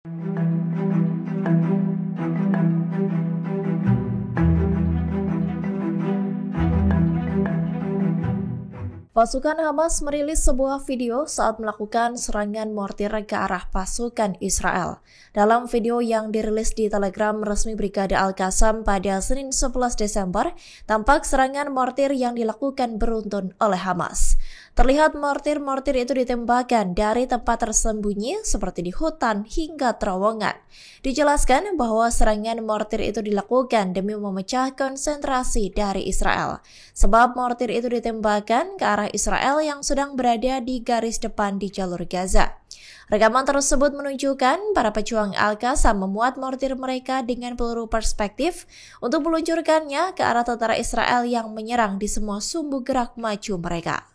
Pasukan Hamas merilis sebuah video saat melakukan serangan mortir ke arah pasukan Israel. Dalam video yang dirilis di Telegram resmi Brigade Al-Qassam pada Senin 11 Desember, tampak serangan mortir yang dilakukan beruntun oleh Hamas. Terlihat mortir-mortir itu ditembakkan dari tempat tersembunyi seperti di hutan hingga terowongan. Dijelaskan bahwa serangan mortir itu dilakukan demi memecah konsentrasi dari Israel. Sebab mortir itu ditembakkan ke arah Israel yang sedang berada di garis depan di jalur Gaza. Rekaman tersebut menunjukkan para pejuang Al-Qassam memuat mortir mereka dengan peluru perspektif untuk meluncurkannya ke arah tentara Israel yang menyerang di semua sumbu gerak maju mereka.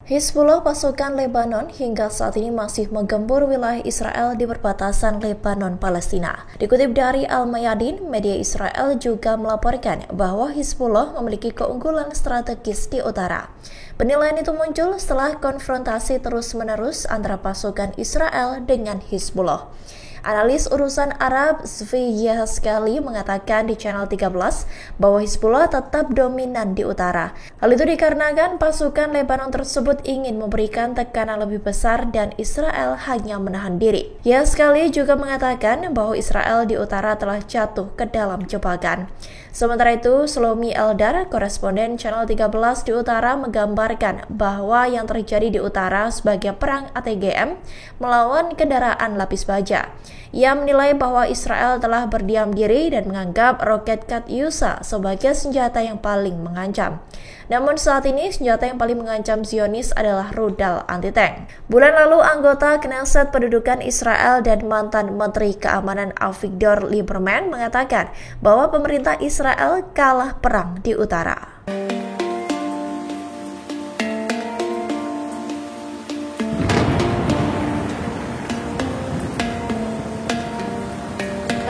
Hizbullah pasukan Lebanon hingga saat ini masih menggempur wilayah Israel di perbatasan Lebanon-Palestina. Dikutip dari Al-Mayadin, media Israel juga melaporkan bahwa Hizbullah memiliki keunggulan strategis di utara. Penilaian itu muncul setelah konfrontasi terus-menerus antara pasukan Israel dengan Hizbullah. Analis urusan Arab Zvi Yehezkali mengatakan di Channel 13 bahwa Hizbullah tetap dominan di utara. Hal itu dikarenakan pasukan Lebanon tersebut ingin memberikan tekanan lebih besar dan Israel hanya menahan diri. Yehezkali juga mengatakan bahwa Israel di utara telah jatuh ke dalam jebakan. Sementara itu, Shlomi Eldar, koresponden Channel 13 di utara menggambarkan bahwa yang terjadi di utara sebagai perang ATGM melawan kendaraan lapis baja. Ia menilai bahwa Israel telah berdiam diri dan menganggap roket Katyusha sebagai senjata yang paling mengancam. Namun saat ini senjata yang paling mengancam Zionis adalah rudal anti-tank. Bulan lalu anggota Knesset Pendudukan Israel dan mantan Menteri Keamanan Avigdor Lieberman mengatakan bahwa pemerintah Israel kalah perang di utara.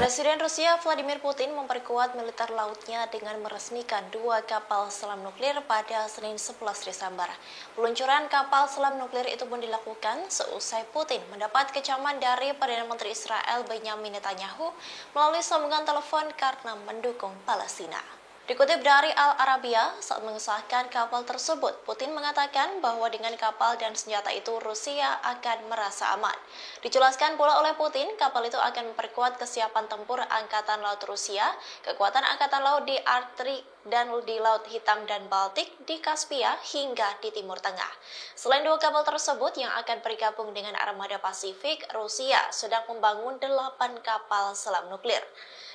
Presiden Rusia Vladimir Putin memperkuat militer lautnya dengan meresmikan 2 kapal selam nuklir pada Senin 11 Desember. Peluncuran kapal selam nuklir itu pun dilakukan seusai Putin mendapat kecaman dari Perdana Menteri Israel Benjamin Netanyahu melalui sambungan telepon karena mendukung Palestina. Dikutip dari Al-Arabiya, saat mengesahkan kapal tersebut, Putin mengatakan bahwa dengan kapal dan senjata itu Rusia akan merasa aman. Dijelaskan pula oleh Putin, kapal itu akan memperkuat kesiapan tempur Angkatan Laut Rusia, kekuatan Angkatan Laut di Arktik dan di Laut Hitam dan Baltik, di Kaspia hingga di Timur Tengah. Selain 2 kapal tersebut yang akan bergabung dengan Armada Pasifik, Rusia sedang membangun 8 kapal selam nuklir.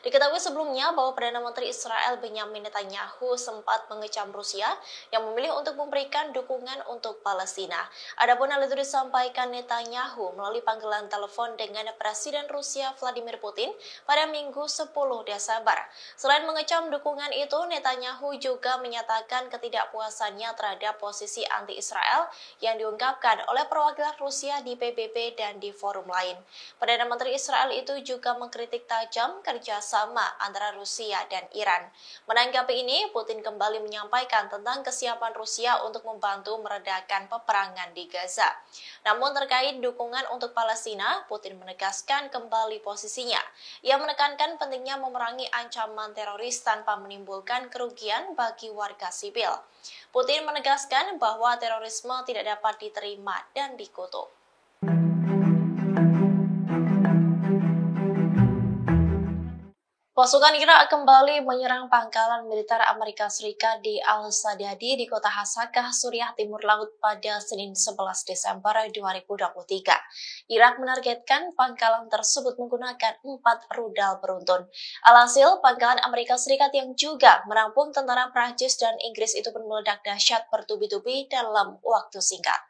Diketahui sebelumnya bahwa Perdana Menteri Israel Benjamin Netanyahu sempat mengecam Rusia yang memilih untuk memberikan dukungan untuk Palestina. Adapun hal itu disampaikan Netanyahu melalui panggilan telepon dengan Presiden Rusia Vladimir Putin pada Minggu 10 Desember. Selain mengecam dukungan itu, Netanyahu juga menyatakan ketidakpuasannya terhadap posisi anti-Israel yang diungkapkan oleh perwakilan Rusia di PBB dan di forum lain. Perdana Menteri Israel itu juga mengkritik tajam kerjasama sama antara Rusia dan Iran. Menanggapi ini, Putin kembali menyampaikan tentang kesiapan Rusia untuk membantu meredakan peperangan di Gaza. Namun terkait dukungan untuk Palestina, Putin menegaskan kembali posisinya. Ia menekankan pentingnya memerangi ancaman teroris tanpa menimbulkan kerugian bagi warga sipil. Putin menegaskan bahwa terorisme tidak dapat diterima dan dikutuk. Pasukan Irak kembali menyerang pangkalan militer Amerika Serikat di Al-Sadadi di kota Hasakah, Suriah Timur Laut pada Senin 11 Desember 2023. Irak menargetkan pangkalan tersebut menggunakan 4 rudal beruntun. Alhasil, pangkalan Amerika Serikat yang juga menampung tentara Prancis dan Inggris itu pun meledak dahsyat bertubi-tubi dalam waktu singkat.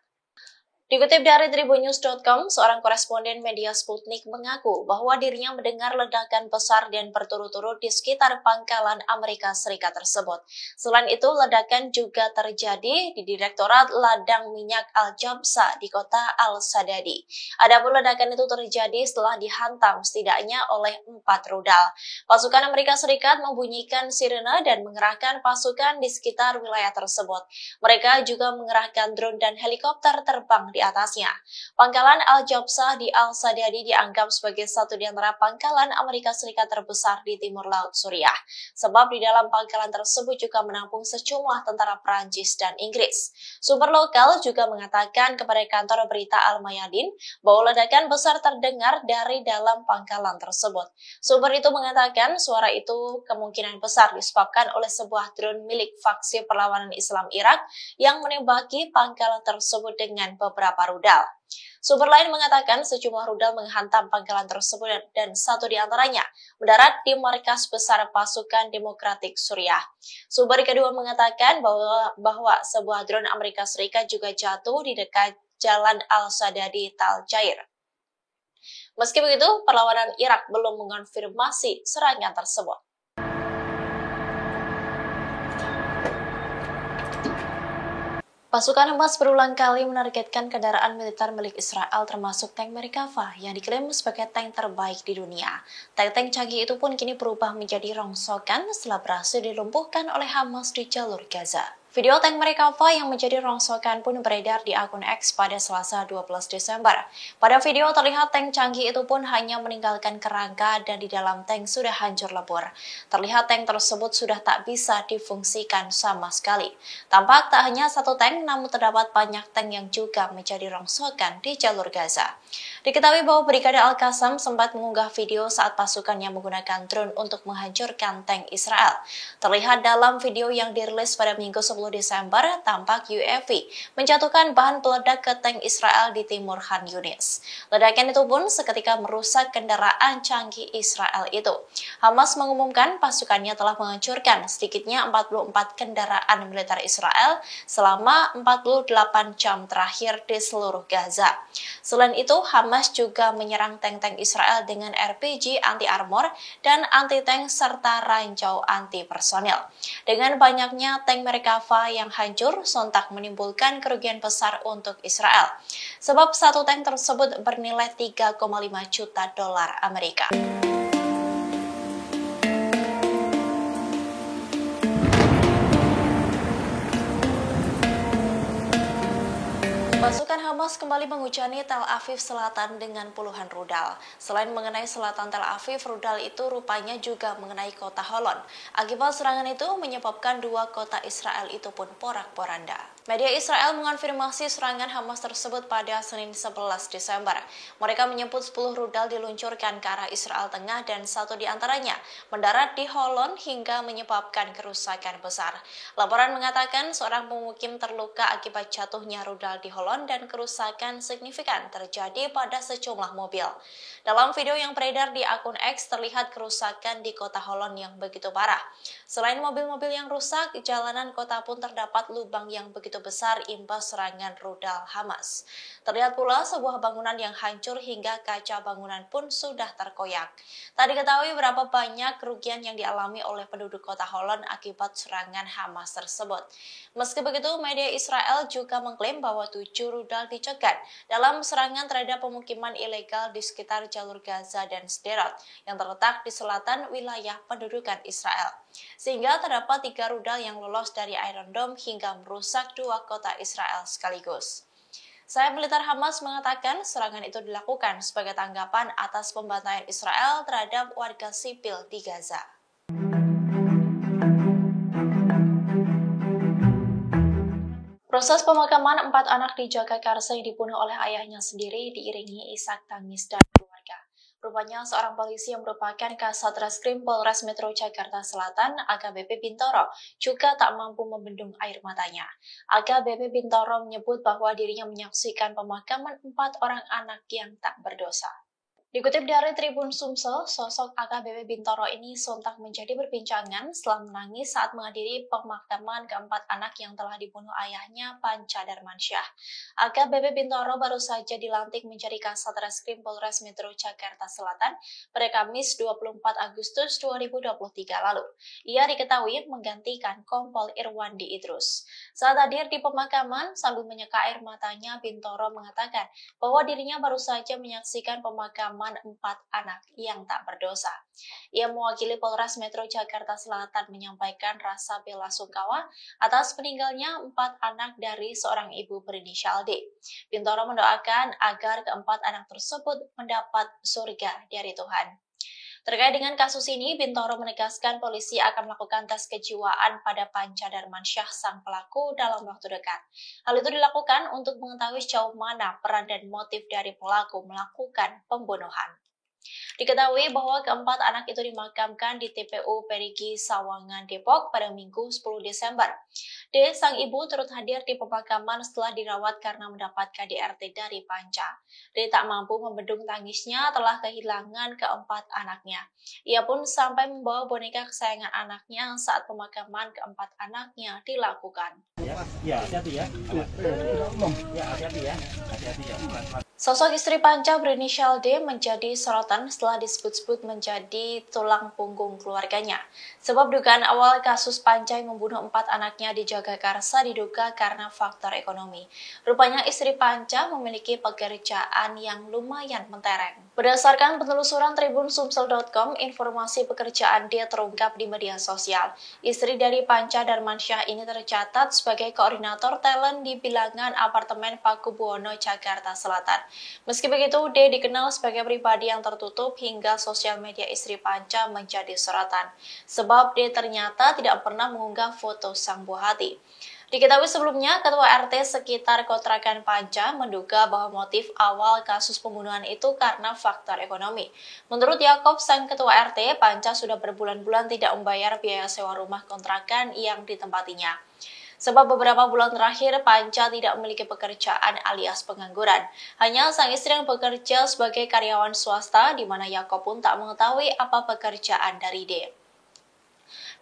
Dikutip dari Tribunnews.com, seorang koresponden media Sputnik mengaku bahwa dirinya mendengar ledakan besar dan berturut-turut di sekitar pangkalan Amerika Serikat tersebut. Selain itu, ledakan juga terjadi di Direktorat Ladang Minyak Al-Jabsa di kota Al-Sadadi. Adapun ledakan itu terjadi setelah dihantam setidaknya oleh 4 rudal. Pasukan Amerika Serikat membunyikan sirene dan mengerahkan pasukan di sekitar wilayah tersebut. Mereka juga mengerahkan drone dan helikopter terbang di atasnya. Pangkalan Al-Jabsa di Al-Sadadi dianggap sebagai satu di antara pangkalan Amerika Serikat terbesar di Timur Laut Suriah. Sebab di dalam pangkalan tersebut juga menampung sejumlah tentara Prancis dan Inggris. Sumber lokal juga mengatakan kepada kantor berita Al-Mayadin bahwa ledakan besar terdengar dari dalam pangkalan tersebut. Sumber itu mengatakan suara itu kemungkinan besar disebabkan oleh sebuah drone milik faksi perlawanan Islam Irak yang menembaki pangkalan tersebut dengan beberapa rudal. Sumber lain mengatakan sejumlah rudal menghantam pangkalan tersebut dan satu di antaranya mendarat di markas besar pasukan Demokratik Suriah. Sumber kedua mengatakan bahwa sebuah drone Amerika Serikat juga jatuh di dekat Jalan Al-Sadadi Tal Jair. Meski begitu, perlawanan Irak belum mengonfirmasi serangan tersebut. Pasukan Hamas berulang kali menargetkan kendaraan militer milik Israel termasuk tank Merkava yang diklaim sebagai tank terbaik di dunia. Tank-tank canggih itu pun kini berubah menjadi rongsokan setelah berhasil dilumpuhkan oleh Hamas di jalur Gaza. Video tank Merkava yang menjadi rongsokan pun beredar di akun X pada Selasa 12 Desember. Pada video terlihat tank canggih itu pun hanya meninggalkan kerangka dan di dalam tank sudah hancur lebur. Terlihat tank tersebut sudah tak bisa difungsikan sama sekali. Tampak tak hanya satu tank, namun terdapat banyak tank yang juga menjadi rongsokan di jalur Gaza. Diketahui bahwa Brigade Al-Qassam sempat mengunggah video saat pasukannya menggunakan drone untuk menghancurkan tank Israel. Terlihat dalam video yang dirilis pada Minggu 10 Desember, tampak UAV menjatuhkan bahan peledak ke tank Israel di timur Khan Yunis. Ledakan itu pun seketika merusak kendaraan canggih Israel itu. Hamas mengumumkan pasukannya telah menghancurkan sedikitnya 44 kendaraan militer Israel selama 48 jam terakhir di seluruh Gaza. Selain itu, Hamas juga menyerang tank-tank Israel dengan RPG anti-armor dan anti-tank serta ranjau anti-personil. Dengan banyaknya tank Merkava yang hancur, sontak menimbulkan kerugian besar untuk Israel. Sebab satu tank tersebut bernilai 3,5 juta dolar Amerika. Pasukan Hamas kembali menghujani Tel Aviv Selatan dengan puluhan rudal. Selain mengenai selatan Tel Aviv, rudal itu rupanya juga mengenai kota Holon. Akibat serangan itu menyebabkan 2 kota Israel itu pun porak-poranda. Media Israel mengonfirmasi serangan Hamas tersebut pada Senin 11 Desember. Mereka menyebut 10 rudal diluncurkan ke arah Israel Tengah dan satu di antaranya mendarat di Holon hingga menyebabkan kerusakan besar. Laporan mengatakan seorang pemukim terluka akibat jatuhnya rudal di Holon dan kerusakan signifikan terjadi pada sejumlah mobil. Dalam video yang beredar di akun X terlihat kerusakan di kota Holon yang begitu parah. Selain mobil-mobil yang rusak, jalanan kota pun terdapat lubang yang begitu begitu besar imbas serangan rudal Hamas. Terlihat pula sebuah bangunan yang hancur hingga kaca bangunan pun sudah terkoyak. Tak diketahui berapa banyak kerugian yang dialami oleh penduduk kota Holon akibat serangan Hamas tersebut. Meski begitu, media Israel juga mengklaim bahwa 7 rudal dicegat dalam serangan terhadap pemukiman ilegal di sekitar jalur Gaza dan Sderot yang terletak di selatan wilayah pendudukan Israel. Sehingga terdapat 3 rudal yang lolos dari Iron Dome hingga merusak 2 kota Israel sekaligus. Sayap militer Hamas mengatakan serangan itu dilakukan sebagai tanggapan atas pembantaian Israel terhadap warga sipil di Gaza. Proses pemakaman 4 anak di Jagakarsa yang dibunuh oleh ayahnya sendiri diiringi isak tangis dan keluarga. Rupanya seorang polisi yang merupakan Kasat Reskrim Polres Metro Jakarta Selatan, AKBP Bintoro, juga tak mampu membendung air matanya. AKBP Bintoro menyebut bahwa dirinya menyaksikan pemakaman 4 orang anak yang tak berdosa. Dikutip dari Tribun Sumsel, sosok AKBP Bintoro ini sontak menjadi perbincangan setelah menangis saat menghadiri pemakaman keempat anak yang telah dibunuh ayahnya, Panca Darmansyah. AKBP Bintoro baru saja dilantik menjadi Kasat Reskrim Polres Metro Jakarta Selatan pada Kamis 24 Agustus 2023 lalu. Ia diketahui menggantikan Kompol Irwandi Idrus. Saat hadir di pemakaman, sambil menyeka air matanya, Bintoro mengatakan bahwa dirinya baru saja menyaksikan pemakaman 4 anak yang tak berdosa. Ia mewakili Polres Metro Jakarta Selatan menyampaikan rasa bela sungkawa atas meninggalnya 4 anak dari seorang ibu berinisial D. Bintoro mendoakan agar keempat anak tersebut mendapat surga dari Tuhan. Terkait dengan kasus ini, Bintoro menegaskan polisi akan melakukan tes kejiwaan pada Panca Darmansyah sang pelaku dalam waktu dekat. Hal itu dilakukan untuk mengetahui sejauh mana peran dan motif dari pelaku melakukan pembunuhan. Diketahui bahwa keempat anak itu dimakamkan di TPU Perigi Sawangan, Depok pada Minggu 10 Desember. D, sang ibu turut hadir di pemakaman setelah dirawat karena mendapat KDRT dari Panca. D tak mampu membendung tangisnya telah kehilangan keempat anaknya. Ia pun sampai membawa boneka kesayangan anaknya saat pemakaman keempat anaknya dilakukan. Ya, hati-hati ya. Ya, hati-hati ya. Hati-hati ya. Sosok istri Panca berinisial D menjadi sorotan setelah disebut-sebut menjadi tulang punggung keluarganya. Sebab dugaan awal kasus Panca yang membunuh 4 anaknya di Jagakarsa diduga karena faktor ekonomi. Rupanya istri Panca memiliki pekerjaan yang lumayan mentereng. Berdasarkan penelusuran Tribun Sumsel.com, informasi pekerjaan D terungkap di media sosial. Istri dari Panca Darmansyah ini tercatat sebagai koordinator talent di bilangan apartemen Pakubuwono, Jakarta Selatan. Meski begitu, D dikenal sebagai pribadi yang tertutup hingga sosial media istri Panca menjadi sorotan. Sebab D ternyata tidak pernah mengunggah foto sang buah hati. Diketahui sebelumnya, Ketua RT sekitar kontrakan Panca menduga bahwa motif awal kasus pembunuhan itu karena faktor ekonomi. Menurut Yakob, sang Ketua RT, Panca sudah berbulan-bulan tidak membayar biaya sewa rumah kontrakan yang ditempatinya. Sebab beberapa bulan terakhir Panca tidak memiliki pekerjaan alias pengangguran. Hanya sang istri yang bekerja sebagai karyawan swasta, di mana Yakob pun tak mengetahui apa pekerjaan dari D.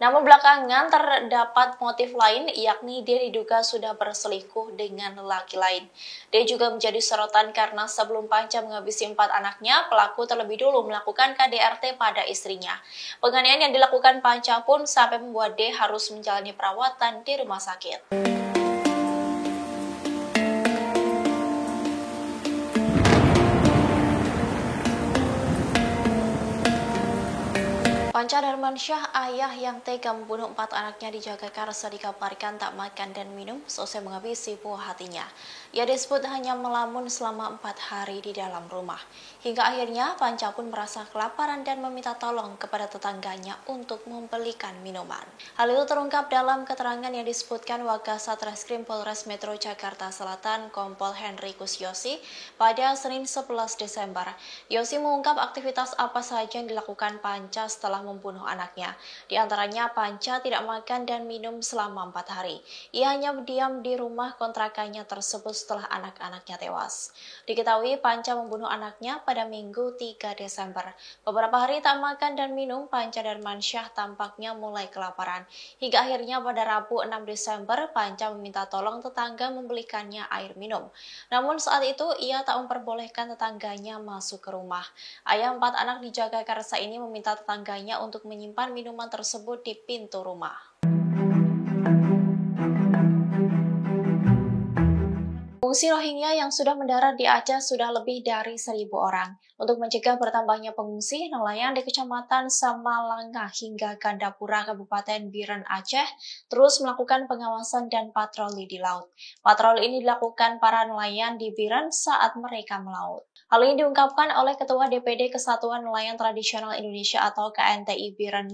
Namun belakangan terdapat motif lain, yakni D diduga sudah berselingkuh dengan lelaki lain. D juga menjadi sorotan karena sebelum Panca menghabisi 4 anaknya, pelaku terlebih dulu melakukan KDRT pada istrinya. Penganiayaan yang dilakukan Panca pun sampai membuat D harus menjalani perawatan di rumah sakit. Panca Darmansyah, ayah yang tega membunuh 4 anaknya di Jagakarsa dikabarkan tak makan dan minum selesai menghabisi buah hatinya. Ia disebut hanya melamun selama 4 hari di dalam rumah. Hingga akhirnya Panca pun merasa kelaparan dan meminta tolong kepada tetangganya untuk membelikan minuman. Hal itu terungkap dalam keterangan yang disebutkan Wakasat Reskrim Polres Metro Jakarta Selatan Kompol Henrikus Yosi pada Senin 11 Desember. Yosi mengungkap aktivitas apa saja yang dilakukan Panca setelah membunuh anaknya. Di antaranya Panca tidak makan dan minum selama 4 hari. Ia hanya diam di rumah kontrakannya tersebut setelah anak-anaknya tewas. Diketahui Panca membunuh anaknya pada Minggu 3 Desember. Beberapa hari tak makan dan minum, Panca dan Mansyah tampaknya mulai kelaparan. Hingga akhirnya pada Rabu 6 Desember, Panca meminta tolong tetangga membelikannya air minum. Namun saat itu ia tak memperbolehkan tetangganya masuk ke rumah. Ayah 4 anak di Jagakarsa ini meminta tetangganya untuk menyimpan minuman tersebut di pintu rumah. Pengungsi Rohingya yang sudah mendarat di Aceh sudah lebih dari 1.000 orang. Untuk mencegah bertambahnya pengungsi, nelayan di Kecamatan Samalanga hingga Gandapura, Kabupaten Biren, Aceh, terus melakukan pengawasan dan patroli di laut. Patroli ini dilakukan para nelayan di Biren saat mereka melaut. Hal ini diungkapkan oleh Ketua DPD Kesatuan Nelayan Tradisional Indonesia atau KNTI Biren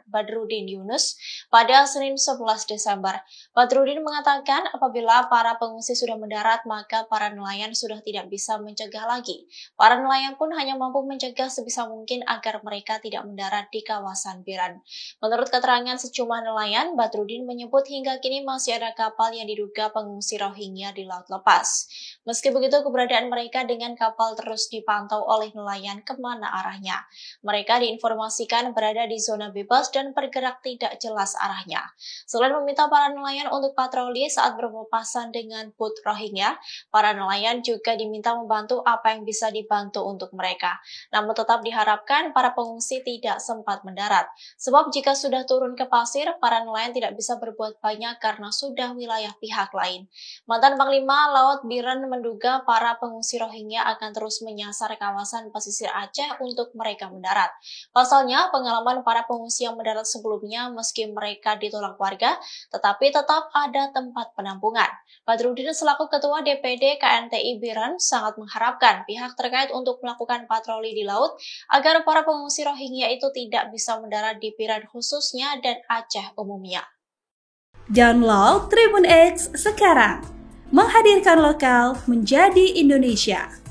Badrudin Yunus pada Senin 11 Desember. Badrudin mengatakan apabila para pengungsi sudah mendarat, maka para nelayan sudah tidak bisa mencegah lagi. Para nelayan pun hanya mampu mencegah sebisa mungkin agar mereka tidak mendarat di kawasan Biren. Menurut keterangan sejumlah nelayan, Badrudin menyebut hingga kini masih ada kapal yang diduga pengungsi Rohingya di laut lepas. Meski begitu, keberadaan mereka dengan kapal terus dipantau oleh nelayan kemana arahnya. Mereka diinformasikan berada di zona bebas dan bergerak tidak jelas arahnya. Selain meminta para nelayan untuk patroli saat berpapasan dengan boot Rohingya, para nelayan juga diminta membantu apa yang bisa dibantu untuk mereka. Namun tetap diharapkan para pengungsi tidak sempat mendarat. Sebab jika sudah turun ke pasir, para nelayan tidak bisa berbuat banyak karena sudah wilayah pihak lain. Mantan Panglima Laut Biren menduga para pengungsi Rohingya akan terus menyasar kawasan pesisir Aceh untuk mereka mendarat. Pasalnya, pengalaman para pengungsi yang mendarat sebelumnya meski mereka ditolak warga, tetapi tetap ada tempat penampungan. Badrudin selaku Ketua DPD KNTI Biren sangat mengharapkan pihak terkait untuk melakukan patroli di laut agar para pengungsi Rohingya itu tidak bisa mendarat di Biren khususnya dan Aceh umumnya. Download Tribun X sekarang, menghadirkan lokal menjadi Indonesia.